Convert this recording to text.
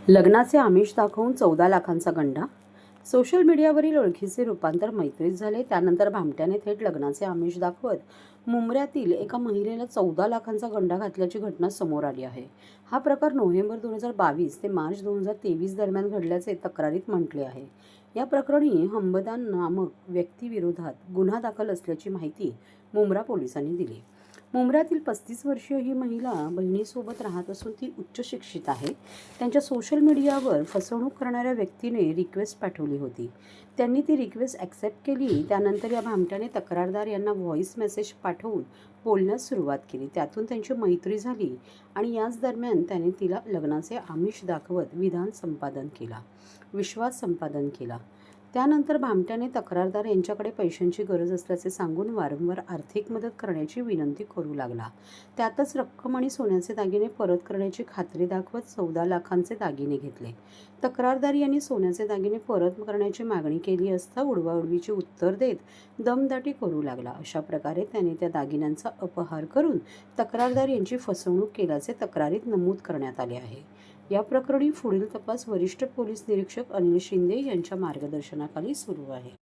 लग्नाचे आमिष दाखवून 14 लाखांचा गंडा. सोशल मीडियावरील ओळखीचे रूपांतर मैत्रीत झाले. त्यानंतर भामट्याने थेट लग्नाचे आमिष दाखवत मुंब्र्यातील एका महिलेला 14 लाखांचा गंडा घातल्याची घटना समोर आली आहे. हा प्रकार नोव्हेंबर 2022 ते मार्च 2023 दरम्यान घडल्याचे तक्रारीत म्हटले आहे. या प्रकरणी हमबदान नामक व्यक्तीविरोधात गुन्हा दाखल असल्याची माहिती मुंब्रा पोलिसांनी दिली. मुंब्र्यातील 35 वर्षीय ही महिला बहिणीसोबत राहत असून ती उच्च शिक्षित आहे. त्यांच्या सोशल मीडियावर फसवणूक करणाऱ्या व्यक्तीने रिक्वेस्ट पाठवली होती. त्यांनी ती रिक्वेस्ट ॲक्सेप्ट केली. त्यानंतर या भामट्याने तक्रारदार यांना व्हॉईस मेसेज पाठवून बोलण्यास सुरुवात केली. त्यातून त्यांची मैत्री झाली आणि याच दरम्यान त्याने तिला लग्नाचे आमिष दाखवत विश्वास संपादन केला. त्यानंतर भामट्याने तक्रारदार यांच्याकडे पैशांची गरज असल्याचे सांगून वारंवार आर्थिक मदत करण्याची विनंती करू लागला. त्यातच रक्कम आणि सोन्याचे दागिने परत करण्याची खात्री दाखवत 14 लाखांचे दागिने घेतले. तक्रारदार यांनी सोन्याचे दागिने परत करण्याची मागणी केली असता उडवाउडवीची उत्तर देत दमदाटी करू लागला. अशा प्रकारे त्याने त्या दागिन्यांचा अपहार करून तक्रारदार यांची फसवणूक केल्याचे तक्रारीत नमूद करण्यात आले आहे. या प्रकरणी पुढील तपास वरिष्ठ पोलीस निरीक्षक अनिल शिंदे यांच्या मार्गदर्शनाखाली सुरू आहे.